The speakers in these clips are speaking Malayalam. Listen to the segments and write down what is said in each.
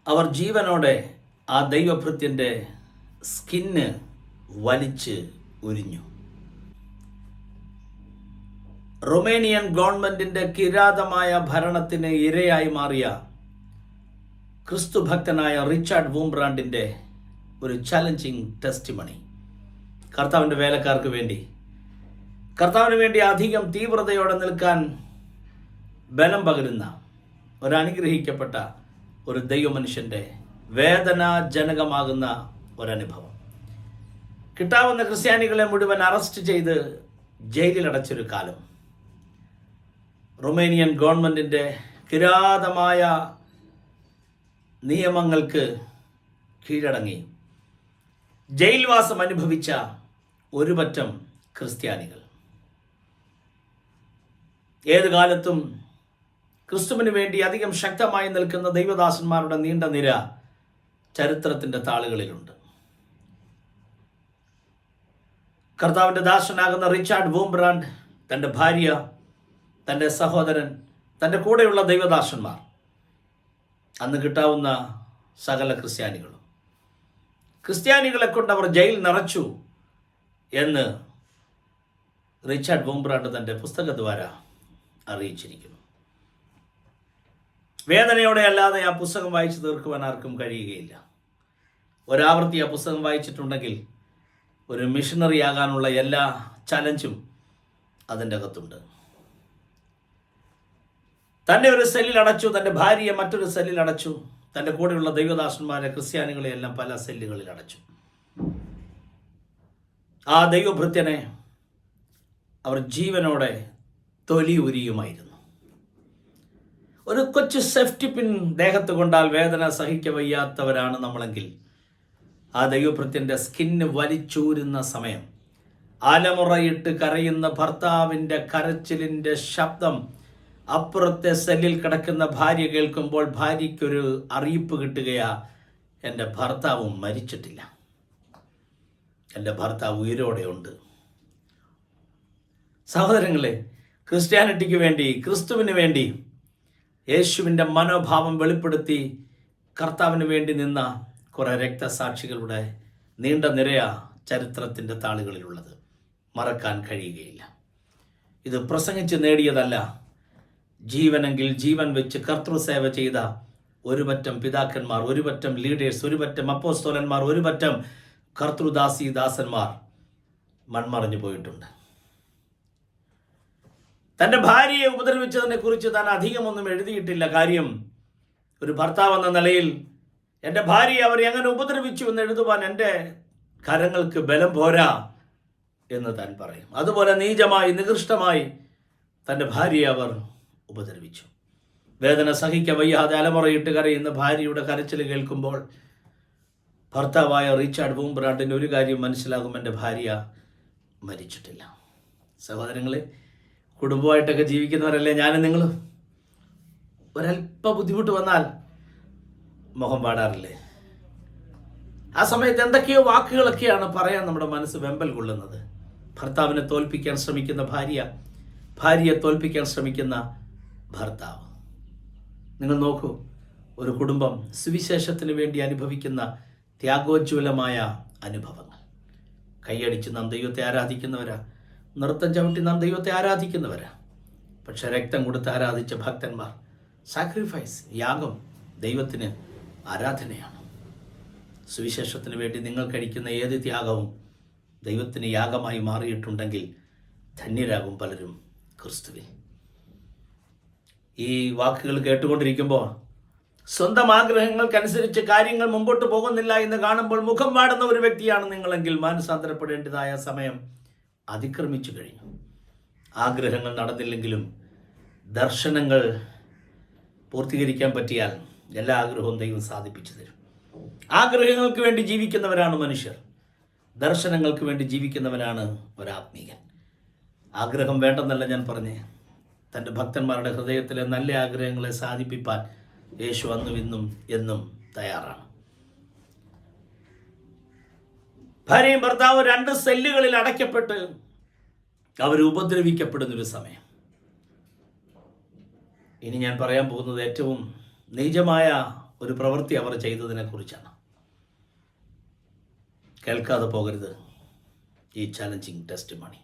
അവർ ജീവനോടെ ആ ദൈവഭൃത്യൻ്റെ സ്കിന്ന് വലിച്ച് ഉരിഞ്ഞു. റൊമേനിയൻ ഗവൺമെന്റിന്റെ കിരാതമായ ഭരണത്തിന് ഇരയായി മാറിയ ക്രിസ്തുഭക്തനായ റിച്ചാർഡ് വൂംബ്രാൻഡിന്റെ ഒരു ചലഞ്ചിങ് ടെസ്റ്റിമണി. കർത്താവിൻ്റെ വേലക്കാർക്ക് വേണ്ടി, കർത്താവിന് വേണ്ടി അധികം തീവ്രതയോടെ നിൽക്കാൻ ബലം പകരുന്ന ഒരനുഗ്രഹിക്കപ്പെട്ട ഒരു ദൈവമനുഷ്യൻ്റെ വേദനാജനകമാകുന്ന ഒരനുഭവം. കിട്ടാവുന്ന ക്രിസ്ത്യാനികളെ മുഴുവൻ അറസ്റ്റ് ചെയ്ത് ജയിലിലടച്ചൊരു കാലം. റൊമേനിയൻ ഗവൺമെൻറ്റിൻ്റെ കിരാതമായ നിയമങ്ങൾക്ക് കീഴടങ്ങി ജയിൽവാസം അനുഭവിച്ച ഒരു പറ്റം ക്രിസ്ത്യാനികൾ. ഏത് കാലത്തും ക്രിസ്തുവിന് വേണ്ടി അധികം ശക്തമായി നിൽക്കുന്ന ദൈവദാസന്മാരുടെ നീണ്ട നിര ചരിത്രത്തിൻ്റെ താളുകളിലുണ്ട്. കർത്താവിൻ്റെ ദാസനാകുന്ന റിച്ചാർഡ് വൂംബ്രാൻഡ്, തൻ്റെ ഭാര്യ, തൻ്റെ സഹോദരൻ, തൻ്റെ കൂടെയുള്ള ദൈവദാസന്മാർ, അന്ന് കിട്ടാവുന്ന സകല ക്രിസ്ത്യാനികളെ കൊണ്ട് അവർ ജയിൽ നിറച്ചു എന്ന് റിച്ചാർഡ് വൂംബ്രാൻഡ് തൻ്റെ പുസ്തകദ്വാര അറിയിച്ചിരിക്കുന്നു. വേദനയോടെ അല്ലാതെ ആ പുസ്തകം വായിച്ചു തീർക്കുവാൻ ആർക്കും കഴിയുകയില്ല. ഒരാവർത്തി ആ പുസ്തകം വായിച്ചിട്ടുണ്ടെങ്കിൽ ഒരു മിഷണറി ആകാനുള്ള എല്ലാ ചലഞ്ചും അതിൻ്റെ അകത്തുണ്ട്. തന്നെ ഒരു സെല്ലിൽ അടച്ചു, തൻ്റെ ഭാര്യയെ മറ്റൊരു സെല്ലിൽ അടച്ചു, തൻ്റെ കൂടെയുള്ള ദൈവദാസന്മാരെ ക്രിസ്ത്യാനികളെ എല്ലാം പല സെല്ലുകളിൽ അടച്ചു. ആ ദൈവഭൃത്യനെ അവർ ജീവനോടെ തൊലി ഉരിയുമായിരുന്നു. ഒരു കൊച്ചു സേഫ്റ്റി പിൻ ദേഹത്ത് കൊണ്ടാൽ വേദന സഹിക്കവയ്യാത്തവരാണ് നമ്മളെങ്കിൽ, ആ ദൈവഭൃത്യൻ്റെ സ്കിന്ന് വലിച്ചൂരുന്ന സമയം, അലമുറയിട്ട് കരയുന്ന ഭർത്താവിൻ്റെ കരച്ചിലിൻ്റെ ശബ്ദം അപ്പുറത്തെ സെല്ലിൽ കിടക്കുന്ന ഭാര്യ കേൾക്കുമ്പോൾ ഭാര്യയ്ക്കൊരു അറിയിപ്പ് കിട്ടുകയാ, എൻ്റെ ഭർത്താവും മരിച്ചിട്ടില്ല, എൻ്റെ ഭർത്താവ് ഉയിരോടെ ഉണ്ട്. സഹോദരങ്ങളെ, ക്രിസ്ത്യാനിറ്റിക്ക് വേണ്ടി, ക്രിസ്തുവിന് വേണ്ടി യേശുവിൻ്റെ മനോഭാവം വെളിപ്പെടുത്തി കർത്താവിന് വേണ്ടി നിന്ന കുറേ രക്തസാക്ഷികളുടെ നീണ്ട നിരയാ ചരിത്രത്തിൻ്റെ താളുകളിലുള്ളത്. മറക്കാൻ കഴിയുകയില്ല. ഇത് പ്രസംഗിച്ച് നേടിയതല്ല. ജീവനെങ്കിൽ ജീവൻ വെച്ച് കർത്തൃസേവ ചെയ്ത ഒരു പറ്റം പിതാക്കന്മാർ, ഒരു പറ്റം ലീഡേഴ്സ്, ഒരു പറ്റം അപ്പോസ്തലന്മാർ, ഒരു പറ്റം കർത്തൃദാസന്മാർ മൺമറഞ്ഞു പോയിട്ടുണ്ട്. തൻ്റെ ഭാര്യയെ ഉപദ്രവിച്ചതിനെ കുറിച്ച് താൻ അധികമൊന്നും എഴുതിയിട്ടില്ല. കാര്യം, ഒരു ഭർത്താവ് എന്ന നിലയിൽ എൻ്റെ ഭാര്യയെ അവർ എങ്ങനെ ഉപദ്രവിച്ചു എന്ന് എഴുതുവാൻ എൻ്റെ കരങ്ങൾക്ക് ബലം പോരാ എന്ന് താൻ പറയും. അതുപോലെ നീചമായി, നികൃഷ്ടമായി തൻ്റെ ഭാര്യയെ അവർ ഉപദ്രവിച്ചു. വേദന സഹിക്ക വയ്യാതെ അലമുറയിട്ട് കരയുന്ന ഭാര്യയുടെ കരച്ചിൽ കേൾക്കുമ്പോൾ ഭർത്താവായ റിച്ചാർഡ് വൂംബ്രാൻഡിന് ഒരു കാര്യം മനസ്സിലാകും: എൻ്റെ ഭാര്യ മരിച്ചിട്ടില്ല. സഹോദരങ്ങളെ, കുടുംബമായിട്ടൊക്കെ ജീവിക്കുന്നവരല്ലേ ഞാനും നിങ്ങളും. ഒരല്പ ബുദ്ധിമുട്ട് വന്നാൽ മുഖം പാടാറില്ലേ? ആ സമയത്ത് എന്തൊക്കെയോ വാക്കുകളൊക്കെയാണ് പറയാൻ നമ്മുടെ മനസ്സ് വെമ്പൽ കൊള്ളുന്നത്. ഭർത്താവിനെ തോൽപ്പിക്കാൻ ശ്രമിക്കുന്ന ഭാര്യ, ഭാര്യയെ തോൽപ്പിക്കാൻ ശ്രമിക്കുന്ന ഭർത്താവ്. നിങ്ങൾ നോക്കൂ, ഒരു കുടുംബം സുവിശേഷത്തിന് വേണ്ടി അനുഭവിക്കുന്ന ത്യാഗോജ്വലമായ അനുഭവങ്ങൾ. കൈയടിച്ച് നാം ദൈവത്തെ ആരാധിക്കുന്നവരാ, നൃത്തം ചവിട്ടി നാം ദൈവത്തെ ആരാധിക്കുന്നവരാ. പക്ഷെ രക്തം കൊടുത്ത് ആരാധിച്ച ഭക്തന്മാർ, സാക്രിഫൈസ്, യാഗം ദൈവത്തിന് ആരാധനയാണ്. സുവിശേഷത്തിന് വേണ്ടി നിങ്ങൾ കഴിക്കുന്ന ഏത് ത്യാഗവും ദൈവത്തിന് യാഗമായി മാറിയിട്ടുണ്ടെങ്കിൽ ധന്യരാകും പലരും ക്രിസ്തുവിൽ. ഈ വാക്കുകൾ കേട്ടുകൊണ്ടിരിക്കുമ്പോൾ സ്വന്തം ആഗ്രഹങ്ങൾക്കനുസരിച്ച് കാര്യങ്ങൾ മുമ്പോട്ട് പോകുന്നില്ല എന്ന് കാണുമ്പോൾ മുഖം വാടുന്ന ഒരു വ്യക്തിയാണ് നിങ്ങളെങ്കിൽ മാനസാന്തരപ്പെടേണ്ടതായ സമയം അതിക്രമിച്ചു കഴിഞ്ഞു. ആഗ്രഹങ്ങൾ നടന്നില്ലെങ്കിലും ദർശനങ്ങൾ പൂർത്തീകരിക്കാൻ പറ്റിയാൽ എല്ലാ ആഗ്രഹവും ദൈവം സാധിപ്പിച്ചു തരും. ആഗ്രഹങ്ങൾക്ക് വേണ്ടി ജീവിക്കുന്നവരാണ് മനുഷ്യർ, ദർശനങ്ങൾക്ക് വേണ്ടി ജീവിക്കുന്നവനാണ് ഒരാത്മീകൻ. ആഗ്രഹം വേണ്ടെന്നല്ല ഞാൻ പറഞ്ഞേ, തൻ്റെ ഭക്തന്മാരുടെ ഹൃദയത്തിലെ നല്ല ആഗ്രഹങ്ങളെ സാധിപ്പിക്കാൻ യേശു അന്നും ഇന്നും എന്നും തയ്യാറാണ്. ഭാര്യയും ഭർത്താവ് 2 സെല്ലുകളിൽ അടയ്ക്കപ്പെട്ട് അവർ ഉപദ്രവിക്കപ്പെടുന്നൊരു സമയം. ഇനി ഞാൻ പറയാൻ പോകുന്നത് ഏറ്റവും നീചമായ ഒരു പ്രവൃത്തി അവർ ചെയ്തതിനെക്കുറിച്ചാണ്. കേൾക്കാതെ പോകരുത് ഈ ചാലഞ്ചിങ് ടെസ്റ്റ് മണി.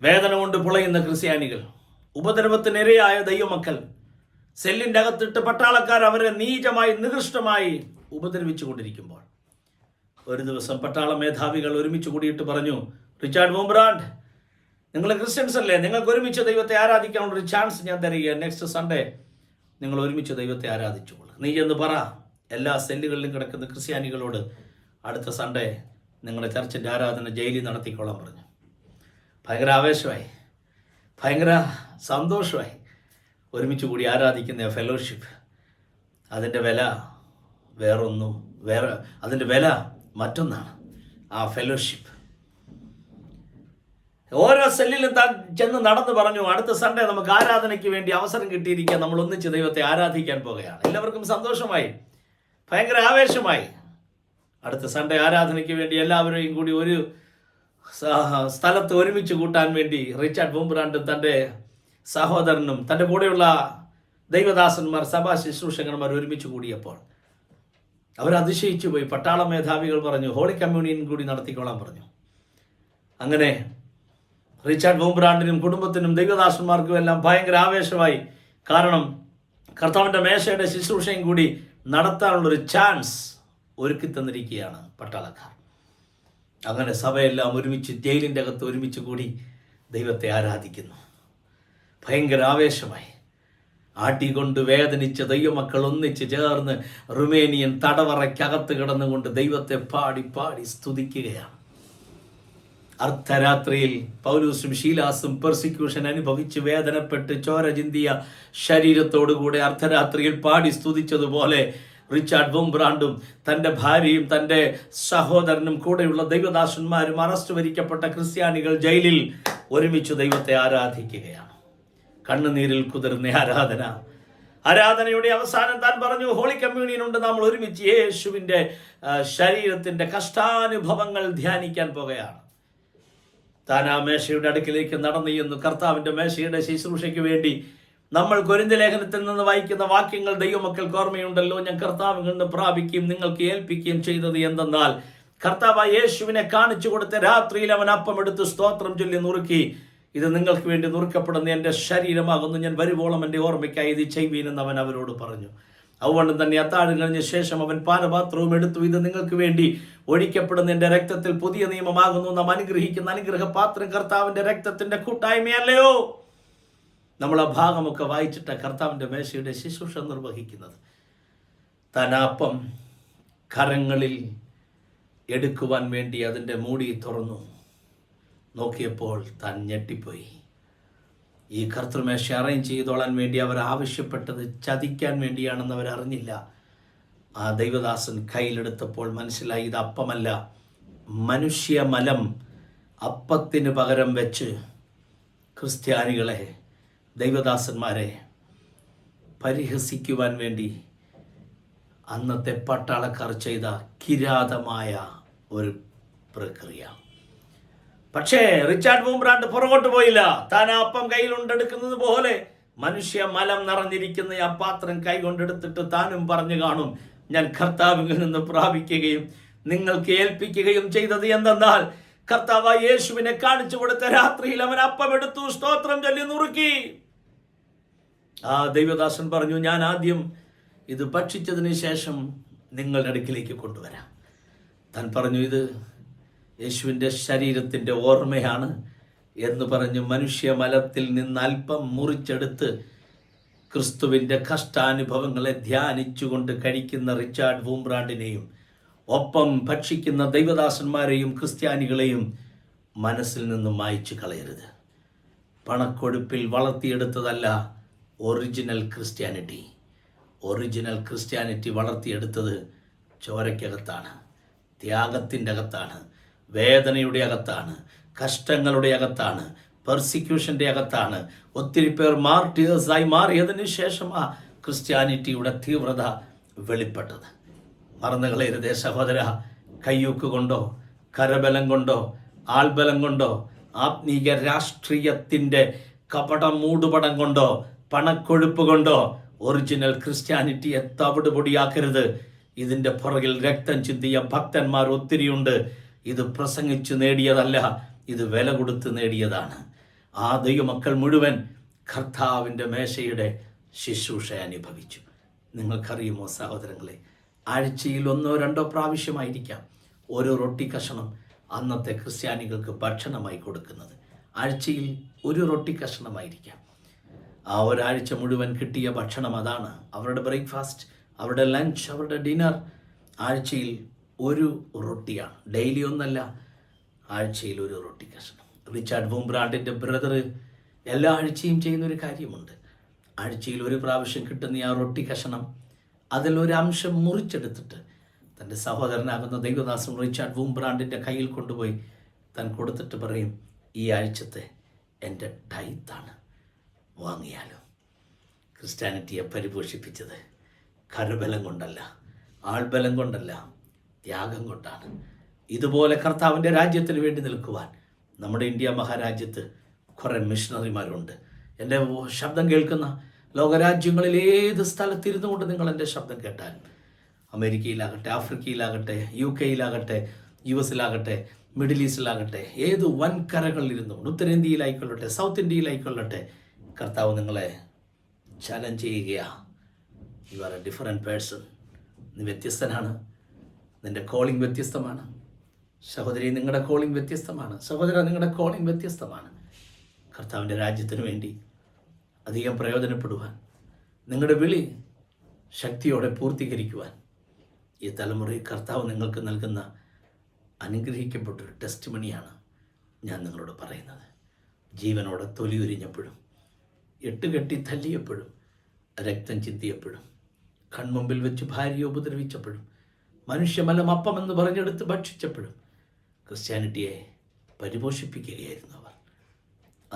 വേദന കൊണ്ട് പുളയുന്ന ക്രിസ്ത്യാനികൾ, ഉപദ്രവത്തിനിരയായ ദൈവമക്കൾ, സെല്ലിൻ്റെ അകത്തിട്ട് പട്ടാളക്കാർ അവരെ നീചമായി നികൃഷ്ടമായി ഉപദ്രവിച്ചു കൊണ്ടിരിക്കുമ്പോൾ ഒരു ദിവസം പട്ടാള മേധാവികൾ ഒരുമിച്ച് കൂടിയിട്ട് പറഞ്ഞു, റിച്ചാർഡ് വൂംബ്രാൻഡ്, നിങ്ങൾ ക്രിസ്ത്യൻസ് അല്ലേ, നിങ്ങൾക്ക് ഒരുമിച്ച് ദൈവത്തെ ആരാധിക്കാനുള്ളൊരു ചാൻസ് ഞാൻ തരിക. നെക്സ്റ്റ് സൺഡേ നിങ്ങൾ ഒരുമിച്ച് ദൈവത്തെ ആരാധിച്ചുകൊള്ളു. നീ എന്ന് പറ എല്ലാ സെല്ലുകളിലും കിടക്കുന്ന ക്രിസ്ത്യാനികളോട്, അടുത്ത സൺഡേ നിങ്ങളുടെ ചർച്ചിൻ്റെ ആരാധന ജയിലിൽ നടത്തിക്കൊള്ളാൻ പറഞ്ഞു. ഭയങ്കര ആവേശമായി, ഭയങ്കര സന്തോഷമായി. ഒരുമിച്ച് കൂടി ആരാധിക്കുന്ന ഫെലോഷിപ്പ്, അതിൻ്റെ വില അതിൻ്റെ വില മറ്റൊന്നാണ്. ആ ഫെലോഷിപ്പ് ഓരോ സെല്ലിലും താൻ ചെന്ന് നടന്നു പറഞ്ഞു, അടുത്ത സൺഡേ നമുക്ക് ആരാധനയ്ക്ക് വേണ്ടി അവസരം കിട്ടിയിരിക്കുക, നമ്മൾ ഒന്നിച്ച് ദൈവത്തെ ആരാധിക്കാൻ പോകുകയാണ്. എല്ലാവർക്കും സന്തോഷമായി, ഭയങ്കര ആവേശമായി. അടുത്ത സൺഡേ ആരാധനയ്ക്ക് വേണ്ടി എല്ലാവരെയും കൂടി ഒരു സ്ഥലത്ത് ഒരുമിച്ച് കൂട്ടാൻ വേണ്ടി റിച്ചാർഡ് വൂംബ്രാൻഡും തൻ്റെ സഹോദരനും തൻ്റെ കൂടെയുള്ള ദൈവദാസന്മാർ, സഭാ ശുശ്രൂഷകന്മാർ ഒരുമിച്ച് കൂടിയപ്പോൾ അവർ അതിശയിച്ചു പോയി. പട്ടാള മേധാവികൾ പറഞ്ഞു, ഹോളി കമ്മ്യൂണിയൻ കൂടി നടത്തിക്കൊള്ളാൻ പറഞ്ഞു. അങ്ങനെ റിച്ചാർഡ് വൂംബ്രാൻഡിനും കുടുംബത്തിനും ദൈവദാസന്മാർക്കും എല്ലാം ഭയങ്കര ആവേശമായി. കാരണം കർത്താവിൻ്റെ മേശയുടെ ശുശ്രൂഷയും കൂടി നടത്താനുള്ളൊരു ചാൻസ് ഒരുക്കി തന്നിരിക്കുകയാണ് പട്ടാളക്കാർ. അങ്ങനെ സഭയെല്ലാം ഒരുമിച്ച് ജയിലിൻ്റെ അകത്ത് ഒരുമിച്ച് കൂടി ദൈവത്തെ ആരാധിക്കുന്നു. ഭയങ്കര ആവേശമായി. ആട്ടിക്കൊണ്ട് വേദനിച്ച ദൈവമക്കൾ ഒന്നിച്ച് ചേർന്ന് റുമേനിയൻ തടവറയ്ക്കകത്ത് കിടന്നുകൊണ്ട് ദൈവത്തെ പാടി പാടി സ്തുതിക്കുകയാണ്. അർദ്ധരാത്രിയിൽ പൗലോസും ശീലാസും പെർസിക്യൂഷൻ അനുഭവിച്ച് വേദനപ്പെട്ട് ചോര ചിന്തിയ ശരീരത്തോടുകൂടെ അർദ്ധരാത്രിയിൽ പാടി സ്തുതിച്ചതുപോലെ റിച്ചാർഡ് വൂംബ്രാൻഡും തൻ്റെ ഭാര്യയും തൻ്റെ സഹോദരനും കൂടെയുള്ള ദൈവദാസന്മാരും അറസ്റ്റ് വരിക്കപ്പെട്ട ക്രിസ്ത്യാനികൾ ജയിലിൽ ഒരുമിച്ച് ദൈവത്തെ ആരാധിക്കുകയാണ്. കണ്ണുനീരിൽ കുതിർന്ന ആരാധനയുടെ അവസാനം താൻ പറഞ്ഞു, ഹോളി കമ്മ്യൂണിയൻ ഉണ്ട്, നമ്മൾ ഒരുമിച്ച് യേശുവിൻ്റെ ശരീരത്തിൻ്റെ കഷ്ടാനുഭവങ്ങൾ ധ്യാനിക്കാൻ പോകുകയാണ്. താൻ ആ മേശയുടെ അടുക്കിലേക്ക് നടന്നു ചെന്നു. കർത്താവിൻ്റെ മേശയുടെ ശുശ്രൂഷയ്ക്ക് വേണ്ടി നമ്മൾ കൊരിന്ത്യർ ലേഖനത്തിൽ നിന്ന് വായിക്കുന്ന വാക്യങ്ങൾ ദൈവമക്കൾക്ക് ഓർമ്മയുണ്ടല്ലോ. ഞാൻ കർത്താവിൽ നിന്ന് പ്രാപിക്കുകയും നിങ്ങൾക്ക് ഏൽപ്പിക്കുകയും ചെയ്തത് എന്തെന്നാൽ, കർത്താവ് യേശുവിനെ കാണിച്ചു കൊടുത്ത രാത്രിയിൽ അവൻ അപ്പം എടുത്ത് സ്തോത്രം ചൊല്ലി നുറുക്കി, ഇത് നിങ്ങൾക്ക് വേണ്ടി നുറുക്കപ്പെടുന്ന എൻ്റെ ശരീരമാകുന്നു, ഞാൻ വരുവോളം എൻ്റെ ഓർമ്മയ്ക്കായി ഇത് ചെയ്യുവീനെന്ന് അവൻ അവരോട് പറഞ്ഞു. അതുകൊണ്ട് തന്നെ അത്താഴം കഴിഞ്ഞ ശേഷം അവൻ പാനപാത്രവും എടുത്തു, ഇത് നിങ്ങൾക്ക് വേണ്ടി ഒഴിക്കപ്പെടുന്ന എൻ്റെ രക്തത്തിൽ പുതിയ നിയമമാകുന്നു. നാം അനുഗ്രഹിക്കുന്ന അനുഗ്രഹപാത്രം കർത്താവിൻ്റെ രക്തത്തിൻ്റെ കൂട്ടായ്മയല്ലയോ? നമ്മൾ ആ ഭാഗമൊക്കെ വായിച്ചിട്ട് കർത്താവിൻ്റെ മേശയുടെ ശുശ്രൂഷ നിർവഹിക്കുന്നത്. താൻ അപ്പം കരങ്ങളിൽ എടുക്കുവാൻ വേണ്ടി അതിൻ്റെ മൂടി തുറന്നു നോക്കിയപ്പോൾ താൻ ഞെട്ടിപ്പോയി. ഈ കർത്തൃമേശ അറേഞ്ച് ചെയ്തോളാൻ വേണ്ടി അവർ ആവശ്യപ്പെട്ടത് ചതിക്കാൻ വേണ്ടിയാണെന്ന് അവരറിഞ്ഞില്ല. ആ ദൈവദാസൻ കയ്യിലെടുത്തപ്പോൾ മനസ്സിലായി, ഇത് അപ്പമല്ല, മനുഷ്യമലം അപ്പത്തിന് പകരം വെച്ച് ക്രിസ്ത്യാനികളെ, ദൈവദാസന്മാരെ പരിഹസിക്കുവാൻ വേണ്ടി അന്നത്തെ പട്ടാളക്കാർ ചെയ്ത കിരാതമായ ഒരു പ്രക്രിയ. പക്ഷേ റിച്ചാർഡ് വൂംബ്രാൻഡ് പുറകോട്ട് പോയില്ല. താൻ ആ അപ്പം കയ്യിലുണ്ടെടുക്കുന്നത് പോലെ മനുഷ്യ മലം നിറഞ്ഞിരിക്കുന്ന ആ പാത്രം കൈ കൊണ്ടെടുത്തിട്ട് താനും പറഞ്ഞു കാണും, ഞാൻ കർത്താവിൽ നിന്ന് പ്രാപിക്കുകയും നിങ്ങൾക്ക് ഏൽപ്പിക്കുകയും ചെയ്തത് എന്തെന്നാൽ, കർത്താവ് യേശുവിനെ കാണിച്ചു കൊടുത്ത രാത്രിയിൽ അവൻ അപ്പം എടുത്തു സ്തോത്രം ചൊല്ലി നുറുക്കി. ആ ദൈവദാസൻ പറഞ്ഞു, ഞാൻ ആദ്യം ഇത് ഭക്ഷിച്ചതിന് ശേഷം നിങ്ങളുടെ അടുക്കിലേക്ക് കൊണ്ടുവരാം. താൻ പറഞ്ഞു, ഇത് യേശുവിൻ്റെ ശരീരത്തിൻ്റെ ഓർമ്മയാണ് എന്ന് പറഞ്ഞ് മനുഷ്യമലത്തിൽ നിന്ന് അല്പം മുറിച്ചെടുത്ത് ക്രിസ്തുവിൻ്റെ കഷ്ടാനുഭവങ്ങളെ ധ്യാനിച്ചുകൊണ്ട് കഴിക്കുന്ന റിച്ചാർഡ് വൂംബ്രാൻഡിനെയും ഒപ്പം ഭക്ഷിക്കുന്ന ദൈവദാസന്മാരെയും ക്രിസ്ത്യാനികളെയും മനസ്സിൽ നിന്നും മായ്ച്ചു കളയരുത്. പണക്കൊഴുപ്പിൽ വളർത്തിയെടുത്തതല്ല ഒറിജിനൽ ക്രിസ്ത്യാനിറ്റി. ഒറിജിനൽ ക്രിസ്ത്യാനിറ്റി വളർത്തിയെടുത്തത് ചോരയ്ക്കകത്താണ്, ത്യാഗത്തിൻ്റെ അകത്താണ്, വേദനയുടെ അകത്താണ്, കഷ്ടങ്ങളുടെ അകത്താണ്, പെർസിക്യൂഷൻ്റെ അകത്താണ്. ഒത്തിരി പേർ മാർട്ടിയേഴ്സായി മാറിയതിന് ശേഷം ആ ക്രിസ്ത്യാനിറ്റിയുടെ തീവ്രത വെളിപ്പെട്ടത്. മറന്നു കളയരുതേ സഹോദര. കയ്യൂക്ക് കൊണ്ടോ കരബലം കൊണ്ടോ ആൾബലം കൊണ്ടോ ആത്മീയ രാഷ്ട്രീയത്തിൻ്റെ കപട മൂടുപടം കൊണ്ടോ പണക്കൊഴുപ്പ് കൊണ്ടോ ഒറിജിനൽ ക്രിസ്ത്യാനിറ്റിയെ തവിട് പൊടിയാക്കരുത്. ഇതിൻ്റെ പുറകിൽ രക്തം ചിന്തിയ ഭക്തന്മാർ ഒത്തിരിയുണ്ട്. ഇത് പ്രസംഗിച്ചു നേടിയതല്ല, ഇത് വില കൊടുത്ത് നേടിയതാണ്. ആ ദൈവമക്കൾ മുഴുവൻ കർത്താവിൻ്റെ മേശയുടെ ശുശ്രൂഷ അനുഭവിച്ചു. നിങ്ങൾക്കറിയുമോ സഹോദരങ്ങളെ, ആഴ്ചയിൽ 1-2 പ്രാവശ്യമായിരിക്കാം ഓരോ റൊട്ടി കഷണം അന്നത്തെ ക്രിസ്ത്യാനികൾക്ക് ഭക്ഷണമായി കൊടുക്കുന്നത്. ആഴ്ചയിൽ ഒരു റൊട്ടി കഷണമായിരിക്കാം. ആ ഒരാഴ്ച മുഴുവൻ കിട്ടിയ ഭക്ഷണം അതാണ്. അവരുടെ ബ്രേക്ക്ഫാസ്റ്റ്, അവരുടെ ലഞ്ച്, അവരുടെ ഡിന്നർ ആഴ്ചയിൽ ഒരു റൊട്ടിയാണ്. ഡെയിലി ഒന്നല്ല, ആഴ്ചയിൽ ഒരു റൊട്ടി കഷണം. റിച്ചാർഡ് വൂംബ്രാണ്ടിൻ്റെ ബ്രദർ എല്ലാ ആഴ്ചയും ചെയ്യുന്നൊരു കാര്യമുണ്ട്. ആഴ്ചയിൽ ഒരു പ്രാവശ്യം കിട്ടുന്ന ആ റൊട്ടി കഷണം അതിലൊരു അംശം മുറിച്ചെടുത്തിട്ട് തൻ്റെ സഹോദരനാകുന്ന ദൈവദാസൻ റിച്ചാർഡ് വൂംബ്രാണ്ടിൻ്റെ കയ്യിൽ കൊണ്ടുപോയി താൻ കൊടുത്തിട്ട് പറയും, ഈ ആഴ്ചത്തെ എൻ്റെ ഡയറ്റാണ്, വാങ്ങിയാലോ. ക്രിസ്ത്യാനിറ്റിയെ പരിപോഷിപ്പിച്ചത് കരബലം കൊണ്ടല്ല, ആൾബലം കൊണ്ടല്ല, ത്യാഗം കൊണ്ടാണ്. ഇതുപോലെ കർത്താവിൻ്റെ രാജ്യത്തിന് വേണ്ടി നിൽക്കുവാൻ നമ്മുടെ ഇന്ത്യ മഹാരാജ്യത്ത് കുറേ മിഷണറിമാരുണ്ട്. എൻ്റെ ശബ്ദം കേൾക്കുന്ന ലോകരാജ്യങ്ങളിൽ ഏത് സ്ഥലത്തിരുന്നു കൊണ്ട് നിങ്ങൾ എൻ്റെ ശബ്ദം കേട്ടാൽ, അമേരിക്കയിലാകട്ടെ, ആഫ്രിക്കയിലാകട്ടെ, UK US മിഡിൽ ഈസ്റ്റിലാകട്ടെ, ഏത് വൻകരകളിലിരുന്നു കൊണ്ട്, ഉത്തരേന്ത്യയിലായിക്കൊള്ളട്ടെ, സൗത്ത് ഇന്ത്യയിലായിക്കൊള്ളട്ടെ, കർത്താവ് നിങ്ങളെ ചലഞ്ച് ചെയ്യുകയാണ്. You are A different person. നീ വ്യത്യസ്തനാണ്. നിൻ്റെ കോളിംഗ് വ്യത്യസ്തമാണ്. സഹോദരി, നിങ്ങളുടെ കോളിംഗ് വ്യത്യസ്തമാണ്. സഹോദര, നിങ്ങളുടെ കോളിംഗ് വ്യത്യസ്തമാണ്. കർത്താവിൻ്റെ രാജ്യത്തിന് വേണ്ടി അധികം പ്രയോജനപ്പെടുവാൻ, നിങ്ങളുടെ വിളി ശക്തിയോടെ പൂർത്തീകരിക്കുവാൻ ഈ തലമുറയിൽ കർത്താവ് നിങ്ങൾക്ക് നൽകുന്ന അനുഗ്രഹിക്കപ്പെട്ടൊരു ടെസ്റ്റിമണിയാണ് ഞാൻ നിങ്ങളോട് പറയുന്നത്. ജീവനോടെ തൊലി ഉരിഞ്ഞപ്പോഴും, എട്ടുകെട്ടി തല്ലിയപ്പോഴും, രക്തം ചിന്തിയപ്പോഴും, കൺമുമ്പിൽ വെച്ച് ഭാര്യയെ ഉപദ്രവിച്ചപ്പോഴും, മനുഷ്യമലം അപ്പമെന്ന് പറഞ്ഞെടുത്ത് ഭക്ഷിച്ചപ്പോഴും ക്രിസ്ത്യാനിറ്റിയെ പരിപോഷിപ്പിക്കുകയായിരുന്നു അവർ.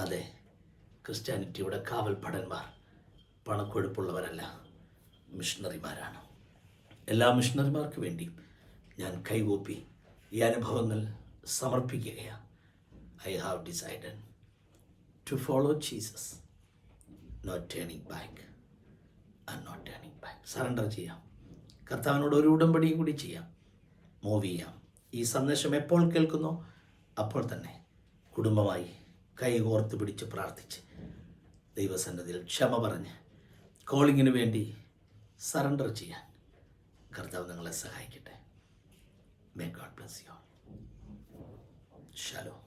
അതെ, ക്രിസ്ത്യാനിറ്റിയുടെ കാവൽ ഭടന്മാർ പണക്കൊഴുപ്പുള്ളവരല്ല, മിഷണറിമാരാണ്. എല്ലാ മിഷണറിമാർക്ക് വേണ്ടിയും ഞാൻ കൈകൂപ്പി ഈ അനുഭവങ്ങൾ സമർപ്പിക്കുകയാണ്. I have decided to follow Jesus, not turning back and not turning back. Surrender ചെയ്യാം, കർത്താവിനോട് ഒരു ഉടമ്പടിയും കൂടി ചെയ്യാം, മൂവ് ചെയ്യാം. ഈ സന്ദേശം എപ്പോൾ കേൾക്കുന്നോ അപ്പോൾ തന്നെ കുടുംബമായി കൈകോർത്ത് പിടിച്ച് പ്രാർത്ഥിച്ച് ദൈവസന്നിധിയിൽ ക്ഷമ പറഞ്ഞ് കോളിങ്ങിന് വേണ്ടി സറണ്ടർ ചെയ്യാൻ കർത്താവ് നിങ്ങളെ സഹായിക്കട്ടെ. May God bless you. Shalom.